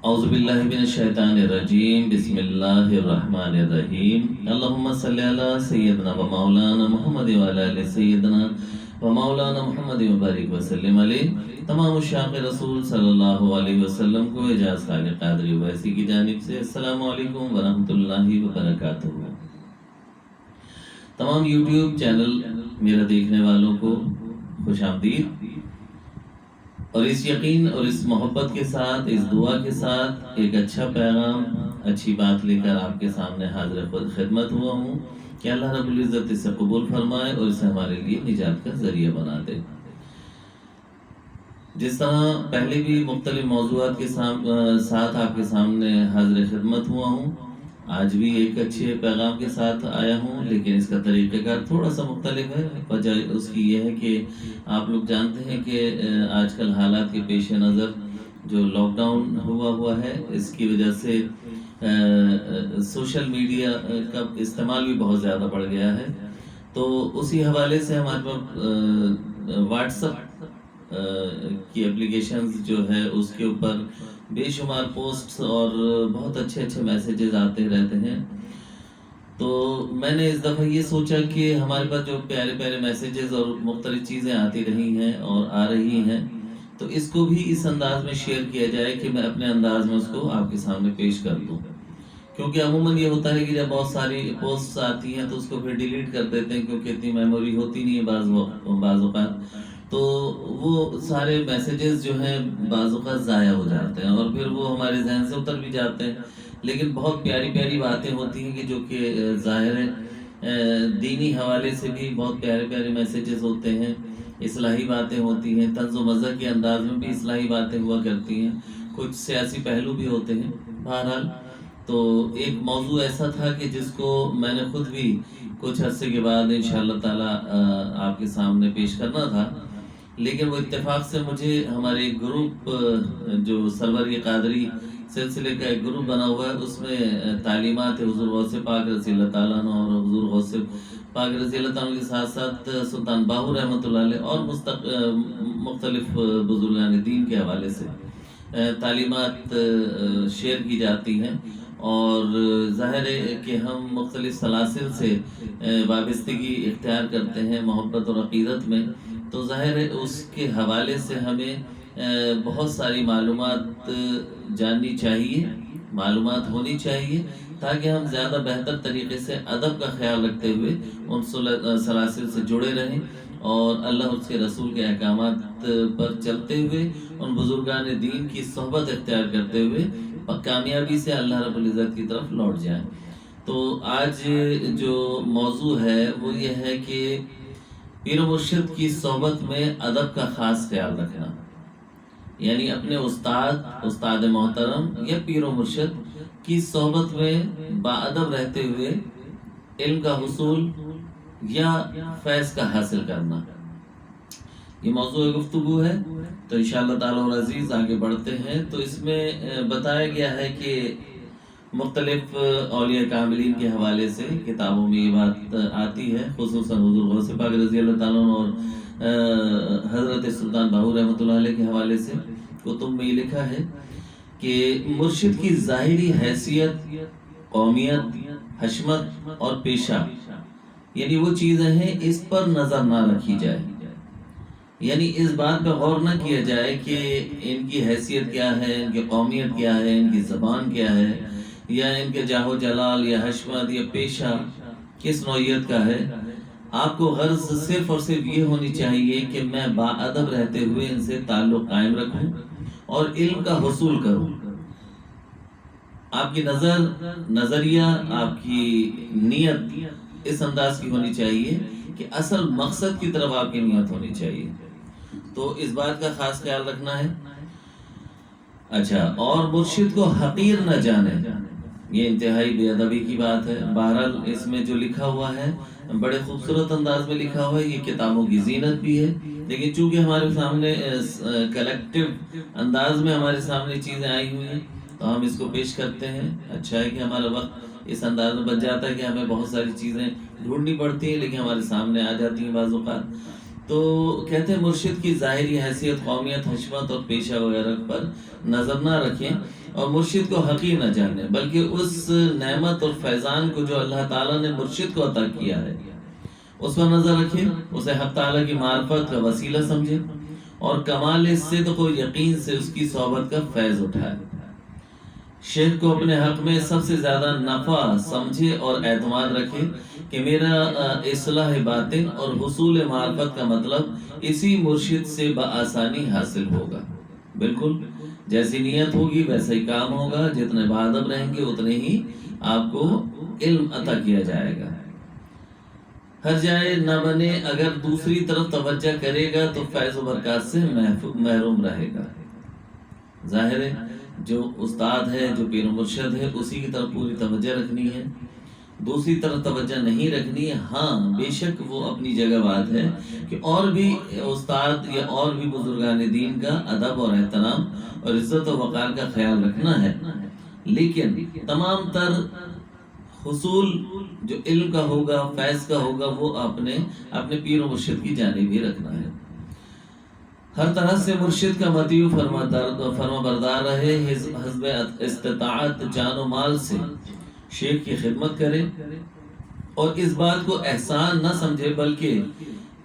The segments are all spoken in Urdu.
اعوذ باللہ من الشیطان الرجیم بسم اللہ الرحمن الرحیم اللہم صلی علی سیدنا و مولانا محمد و علی آل سیدنا و مولانا محمد وبارک وسلم علیہ۔ تمام عشاق رسول صلی اللہ علیہ وسلم کو اعجاز خالق قادری ویسی کی جانب سے السلام علیکم ورحمۃ اللہ وبرکاتہ۔ تمام یوٹیوب چینل میرا دیکھنے والوں کو خوش آمدید، اور اس یقین اور اس محبت کے ساتھ، اس دعا کے ساتھ ایک اچھا پیغام، اچھی بات لے کر آپ کے سامنے حاضر خدمت ہوا ہوں کہ اللہ رب العزت اسے قبول فرمائے اور اسے ہمارے لیے نجات کا ذریعہ بنا دے۔ جس طرح پہلے بھی مختلف موضوعات کے ساتھ آپ کے سامنے حاضر خدمت ہوا ہوں، آج بھی ایک اچھے پیغام کے ساتھ آیا ہوں، لیکن اس کا طریقہ کار تھوڑا سا مختلف ہے۔ وجہ اس کی یہ ہے کہ آپ لوگ جانتے ہیں کہ آج کل حالات کے پیش نظر جو لاک ڈاؤن ہوا ہے، اس کی وجہ سے سوشل میڈیا کا استعمال بھی بہت زیادہ بڑھ گیا ہے، تو اسی حوالے سے ہمارے پاس واٹس ایپ کی اپلیکیشنز جو ہے اس کے اوپر بے شمار پوسٹس اور بہت اچھے اچھے میسیجز آتے رہتے ہیں۔ تو میں نے اس دفعہ یہ سوچا کہ ہمارے پاس جو پیارے پیارے میسیجز اور مختلف چیزیں آتی رہی ہیں اور آ رہی ہیں، تو اس کو بھی اس انداز میں شیئر کیا جائے کہ میں اپنے انداز میں اس کو آپ کے سامنے پیش کر دوں، کیونکہ عموماً یہ ہوتا ہے کہ جب بہت ساری پوسٹس آتی ہیں تو اس کو پھر ڈیلیٹ کر دیتے ہیں، کیونکہ اتنی میموری ہوتی نہیں ہے بعض اوقات، تو وہ سارے میسیجز جو ہیں بعض اوقات ضائع ہو جاتے ہیں اور پھر وہ ہمارے ذہن سے اتر بھی جاتے ہیں۔ لیکن بہت پیاری پیاری باتیں ہوتی ہیں کہ جو کہ ظاہر ہے دینی حوالے سے بھی بہت پیارے پیارے میسیجز ہوتے ہیں، اصلاحی باتیں ہوتی ہیں، طنز و مزاح کے انداز میں بھی اصلاحی باتیں ہوا کرتی ہیں، کچھ سیاسی پہلو بھی ہوتے ہیں۔ بہرحال تو ایک موضوع ایسا تھا کہ جس کو میں نے خود بھی کچھ عرصے کے بعد انشاءاللہ تعالیٰ آپ کے سامنے پیش کرنا تھا، لیکن وہ اتفاق سے مجھے ہمارے گروپ جو سرور قادری سلسلے کا ایک گروپ بنا ہوا ہے، اس میں تعلیمات حضور غوث پاک رضی اللہ تعالیٰ عنہ اور حضور غوث پاک رضی اللہ تعالیٰ عنہ کے ساتھ ساتھ سلطان باہو رحمۃ اللہ علیہ اور مختلف بزرگان دین کے حوالے سے تعلیمات شیئر کی جاتی ہیں، اور ظاہر ہے کہ ہم مختلف سلاسل سے وابستگی اختیار کرتے ہیں محبت اور عقیدت میں، تو ظاہر ہے اس کے حوالے سے ہمیں بہت ساری معلومات جاننی چاہیے، معلومات ہونی چاہیے، تاکہ ہم زیادہ بہتر طریقے سے ادب کا خیال رکھتے ہوئے ان سلاسل سے جڑے رہیں اور اللہ اور اس کے رسول کے احکامات پر چلتے ہوئے ان بزرگان دین کی صحبت اختیار کرتے ہوئے کامیابی سے اللہ رب العزت کی طرف لوٹ جائیں۔ تو آج جو موضوع ہے وہ یہ ہے کہ پیر و مرشد کی صحبت میں ادب کا خاص خیال رکھنا، یعنی اپنے استاد محترم یا پیر و مرشد کی صحبت میں باادب رہتے ہوئے علم کا حصول یا فیض کا حاصل کرنا، یہ موضوع گفتگو ہے۔ تو انشاءاللہ تعالیٰ العزیز آگے بڑھتے ہیں۔ تو اس میں بتایا گیا ہے کہ مختلف اولیاء کاملین کے حوالے سے کتابوں میں یہ بات آتی ہے، خصوصاً حضور غوث پاک رضی اللہ تعالیٰ عنہ اور حضرت سلطان باہو رحمۃ اللہ علیہ کے حوالے سے کتب میں یہ لکھا ہے کہ مرشد کی ظاہری حیثیت، قومیت، حشمت اور پیشہ، یعنی وہ چیزیں ہیں اس پر نظر نہ رکھی جائے، یعنی اس بات پہ غور نہ کیا جائے کہ ان کی حیثیت کیا ہے، ان کی قومیت کیا ہے، ان کی زبان کیا ہے، یا ان کے جاہ و جلال یا حشمت یا پیشہ کس نوعیت کا ہے۔ آپ کو غرض صرف اور صرف یہ ہونی چاہیے کہ میں باادب رہتے ہوئے ان سے تعلق قائم رکھوں اور علم کا حصول کروں۔ آپ کی نظریہ، آپ کی نیت اس انداز کی ہونی چاہیے کہ اصل مقصد کی طرف آپ کی نیت ہونی چاہیے، تو اس بات کا خاص خیال رکھنا ہے۔ اچھا، اور مرشد کو حقیر نہ جانے، یہ انتہائی بے ادبی کی بات ہے۔ بہرحال اس میں جو لکھا ہوا ہے بڑے خوبصورت انداز میں لکھا ہوا ہے، یہ کتابوں کی زینت بھی ہے، لیکن چونکہ ہمارے سامنے کلیکٹیو انداز میں ہمارے سامنے چیزیں آئی ہوئی ہیں تو ہم اس کو پیش کرتے ہیں۔ اچھا ہے کہ ہمارا وقت اس انداز میں بچ جاتا ہے کہ ہمیں بہت ساری چیزیں ڈھونڈنی پڑتی ہیں لیکن ہمارے سامنے آ جاتی ہیں بعض اوقات۔ تو کہتے ہیں مرشد کی ظاہری حیثیت، قومیت، حشمت اور پیشہ وغیرہ پر نظر نہ رکھیں اور مرشد کو حقیر نہ جانیں، بلکہ اس نعمت اور فیضان کو جو اللہ تعالیٰ نے مرشد کو عطا کیا ہے اس پر نظر رکھیں، اسے حق تعالیٰ کی معرفت کا وسیلہ سمجھیں اور کمال صدق و یقین سے اس کی صحبت کا فیض اٹھائیں۔ شیخ کو اپنے حق میں سب سے زیادہ نفع سمجھے اور اعتماد رکھے کہ میرا اصلاح باطن اور حصول معرفت کا مطلب اسی مرشد سے بآسانی حاصل ہوگا۔ بالکل جیسی نیت ہوگی ویسا ہی کام ہوگا، جتنے باادب رہیں گے اتنے ہی آپ کو علم عطا کیا جائے گا۔ ہر جائے نہ بنے، اگر دوسری طرف توجہ کرے گا تو فیض و برکات سے محروم رہے گا۔ ظاہر ہے جو استاد ہے، جو پیر و مرشد ہے، اسی کی طرف پوری توجہ رکھنی ہے، دوسری طرف توجہ نہیں رکھنی ہے۔ ہاں بے شک وہ اپنی جگہ بات ہے کہ اور بھی استاد یا اور بھی بزرگان دین کا ادب اور احترام اور عزت و وقار کا خیال رکھنا ہے، لیکن تمام تر حصول جو علم کا ہوگا، فیض کا ہوگا، وہ اپنے پیر و مرشد کی جانب ہی رکھنا ہے۔ ہر طرح سے مرشد کا مطیع فرما بردار رہے، حسب استطاعت جان و مال سے شیخ کی خدمت کرے اور اس بات کو احسان نہ سمجھے، بلکہ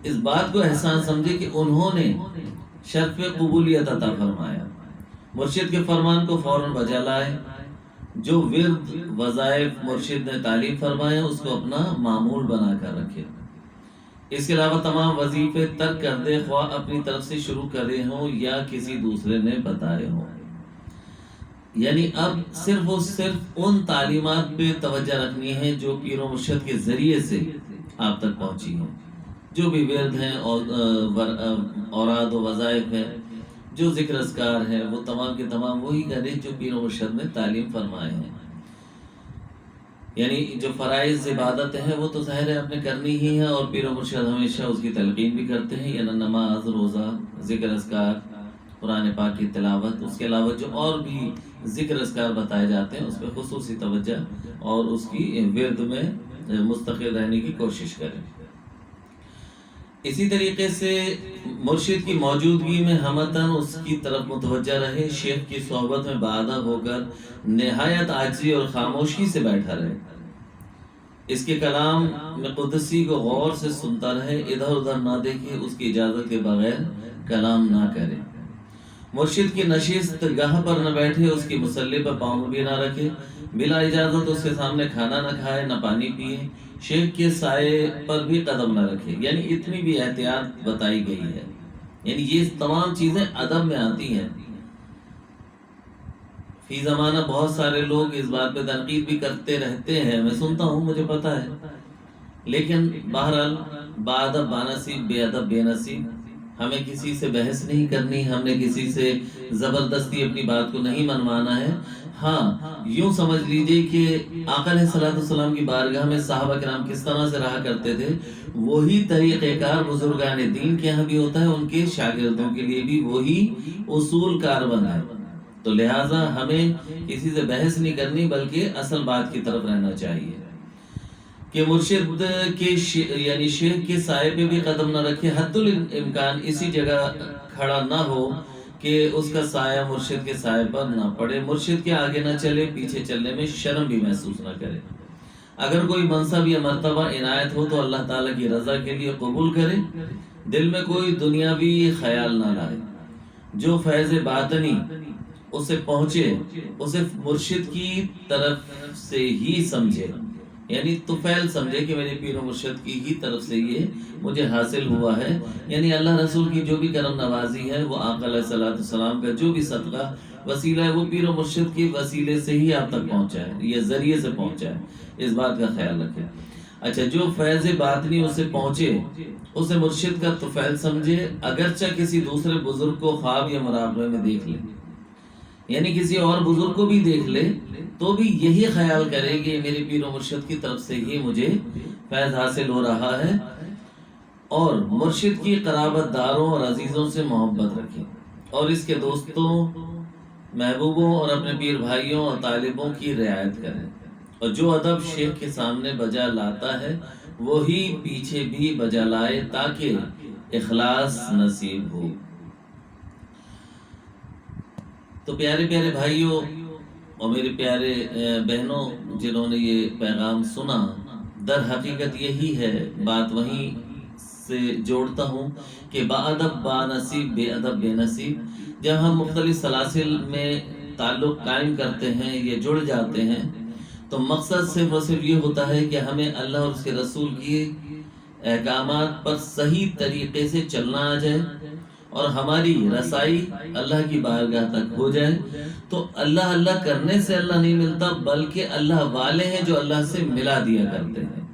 اس بات کو احسان سمجھے کہ انہوں نے شرف قبولیت عطا فرمایا۔ مرشد کے فرمان کو فوراً بجا لائے، جو ورد وظائف مرشد نے تعلیم فرمایا اس کو اپنا معمول بنا کر رکھے۔ اس کے علاوہ تمام وظیفے ترک کر دے، خواہ اپنی طرف سے شروع کرے ہوں یا کسی دوسرے نے بتائے ہوں۔ یعنی اب صرف اور صرف ان تعلیمات پہ توجہ رکھنی ہے جو پیر و مرشد کے ذریعے سے آپ تک پہنچی ہیں، جو بھی ورد ہیں اور اوراد و وظائف ہیں، جو ذکر اذکار ہے، وہ تمام کے تمام وہی کرے جو پیر و مرشد نے تعلیم فرمائے ہیں۔ یعنی جو فرائض عبادت ہیں وہ تو ظاہر ہے آپ نے کرنی ہی ہے، اور پیر و مرشد ہمیشہ اس کی تلقین بھی کرتے ہیں، یعنی نماز، روزہ، ذکر اذکار، قرآن پاک کی تلاوت، اس کے علاوہ جو اور بھی ذکر اذکار بتائے جاتے ہیں اس پہ خصوصی توجہ اور اس کی ورد میں مستقل رہنے کی کوشش کریں۔ اسی طریقے سے مرشد کی موجودگی میں ہمتاً اس کی طرف متوجہ رہے، شیخ کی صحبت میں باادب ہو کر نہایت عاجزی اور خاموشی سے بیٹھا رہے، اس کے کلام میں قدسی کو غور سے سنتا رہے، ادھر ادھر نہ دیکھے، اس کی اجازت کے بغیر کلام نہ کرے، مرشد کی نشست گاہ پر نہ بیٹھے، اس کی مسلح پر پاؤں بھی نہ رکھے، بلا اجازت اس کے سامنے کھانا نہ کھائے، نہ پانی پیے، شیخ کے سائے پر بھی قدم نہ رکھے۔ یعنی اتنی بھی احتیاط بتائی گئی ہے، یعنی یہ تمام چیزیں ادب میں آتی ہیں۔ فی زمانہ بہت سارے لوگ اس بات پہ تنقید بھی کرتے رہتے ہیں، میں سنتا ہوں، مجھے پتا ہے، لیکن بہرحال باادب بانصیب، بے ادب بے نصیب، ہمیں کسی سے بحث نہیں کرنی، ہم نے کسی سے زبردستی اپنی بات کو نہیں منوانا ہے۔ ہاں یوں سمجھ لیجئے کہ آقا علیہ الصلوۃ والسلام کی بارگاہ میں صحابہ کرام کس طرح سے رہا کرتے تھے، وہی طریقہ کار بزرگان دین کے یہاں بھی ہوتا ہے، ان کے شاگردوں کے لیے بھی وہی اصول کاربند ہے۔ تو لہٰذا ہمیں کسی سے بحث نہیں کرنی، بلکہ اصل بات کی طرف رہنا چاہیے کہ مرشد کے یعنی شیخ کے سائے پہ بھی قدم نہ رکھے، حد الامکان اسی جگہ کھڑا نہ ہو کہ اس کا سایہ مرشد کے سائے پر نہ پڑے، مرشد کے آگے نہ چلے، پیچھے چلنے میں شرم بھی محسوس نہ کرے۔ اگر کوئی منصب یا مرتبہ عنایت ہو تو اللہ تعالیٰ کی رضا کے لیے قبول کرے، دل میں کوئی دنیاوی خیال نہ لائے، جو فیض باطنی اسے پہنچے اسے مرشد کی طرف سے ہی سمجھے، یعنی طفیل سمجھے کہ میرے پیر و مرشد کی ہی طرف سے یہ مجھے حاصل ہوا ہے، یعنی اللہ رسول کی جو بھی کرم نوازی ہے، وہ آقا علیہ السلام کا جو بھی صدقہ وسیلہ ہے، وہ پیر و مرشد کے وسیلے سے ہی آپ تک پہنچا ہے، یہ ذریعے سے پہنچا ہے، اس بات کا خیال رکھیں۔ اچھا، جو فیض باطنی اسے پہنچے اسے مرشد کا طفیل سمجھے، اگرچہ کسی دوسرے بزرگ کو خواب یا مراقبے میں دیکھ لے، یعنی کسی اور بزرگ کو بھی دیکھ لے تو بھی یہی خیال کرے کہ میرے پیر و مرشد کی طرف سے ہی مجھے فیض حاصل ہو رہا ہے، اور مرشد کی قرابت داروں اور عزیزوں سے محبت رکھیں، اور اس کے دوستوں، محبوبوں اور اپنے پیر بھائیوں اور طالبوں کی رعایت کریں، اور جو ادب شیخ کے سامنے بجا لاتا ہے وہی پیچھے بھی بجا لائے، تاکہ اخلاص نصیب ہو۔ تو پیارے پیارے بھائیوں اور میرے پیارے بہنوں جنہوں نے یہ پیغام سنا، در حقیقت یہی ہے، بات وہیں سے جوڑتا ہوں کہ با ادب با نصیب، بے ادب بے نصیب۔ جب ہم مختلف سلاسل میں تعلق قائم کرتے ہیں یا جڑ جاتے ہیں تو مقصد صرف اور صرف یہ ہوتا ہے کہ ہمیں اللہ اور اس کے رسول کی احکامات پر صحیح طریقے سے چلنا آ جائے اور ہماری رسائی اللہ کی بارگاہ تک ہو جائے۔ تو اللہ اللہ کرنے سے اللہ نہیں ملتا، بلکہ اللہ والے ہیں جو اللہ سے ملا دیا کرتے ہیں۔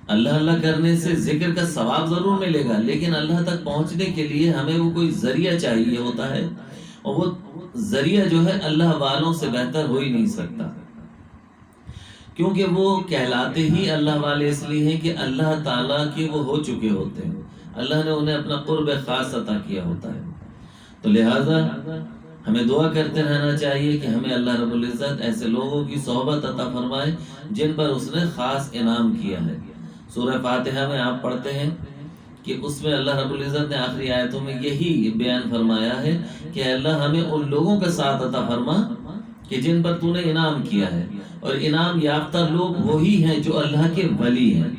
اللہ اللہ کرنے سے ذکر کا ثواب ضرور ملے گا، لیکن اللہ تک پہنچنے کے لیے ہمیں وہ کوئی ذریعہ چاہیے ہوتا ہے، اور وہ ذریعہ جو ہے اللہ والوں سے بہتر ہو ہی نہیں سکتا، کیونکہ وہ کہلاتے ہی اللہ والے اس لیے ہیں کہ اللہ تعالیٰ کے وہ ہو چکے ہوتے ہیں، اللہ نے انہیں اپنا قرب خاص عطا کیا ہوتا ہے۔ تو لہٰذا ہمیں دعا کرتے رہنا چاہیے کہ ہمیں اللہ رب العزت ایسے لوگوں کی صحبت عطا فرمائے جن پر اس نے خاص انعام کیا ہے۔ سورہ فاتحہ میں آپ پڑھتے ہیں کہ اس میں اللہ رب العزت نے آخری آیتوں میں یہی بیان فرمایا ہے کہ اللہ ہمیں ان لوگوں کا ساتھ عطا فرما کہ جن پر تو نے انعام کیا ہے، اور انعام یافتہ لوگ وہی ہیں جو اللہ کے ولی ہیں۔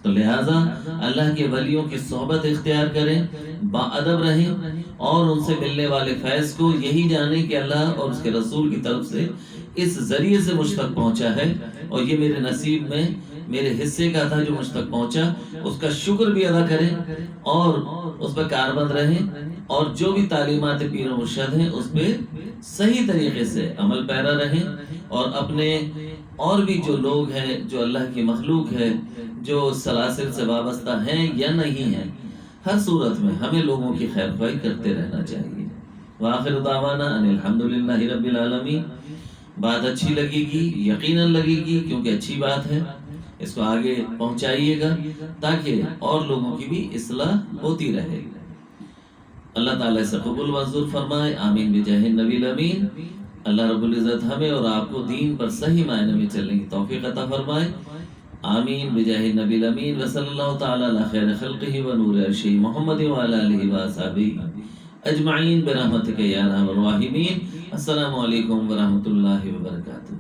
تو لہٰذا اللہ کے ولیوں کی صحبت اختیار کریں، با ادب رہیں، اور ان سے ملنے والے فیض کو یہی جانیں کہ اللہ اور اس کے رسول کی طرف سے اس ذریعے سے مجھ تک پہنچا ہے، اور یہ میرے نصیب میں میرے حصے کا تھا جو مجھ تک پہنچا۔ اس کا شکر بھی ادا کریں اور اس پہ کاربند رہیں، اور جو بھی تعلیمات پیر و مرشد ہیں اس پہ صحیح طریقے سے عمل پیرا رہیں، اور اپنے اور بھی جو لوگ ہیں، جو اللہ کی مخلوق ہے، جو سلاسل سے وابستہ ہیں یا نہیں ہیں، ہر صورت میں ہمیں لوگوں کی خیر خواہی کرتے رہنا چاہیے۔ وآخر دعوانا ان الحمدللہ رب العالمین۔ بات اچھی لگے گی، یقیناً لگے گی، کیونکہ اچھی بات ہے، اس کو آگے پہنچائیے گا تاکہ اور لوگوں کی بھی اصلاح ہوتی رہے۔ اللہ تعالیٰ سے قبول منظور فرمائے، آمین بجاہ النبی الامین۔ اللہ رب العزت ہمیں اور آپ کو دین پر صحیح معنی میں چلنے کی توفیق عطا فرمائے، آمین بجاہ النبی الامین۔ وصلی اللہ تعالیٰ علی خیر خلقہ و نور عرشہ محمد وعلی آلہ وصحبہ اجمعین برحمتک یا ارحم الراحمین۔ السلام علیکم ورحمۃ اللہ وبرکاتہ۔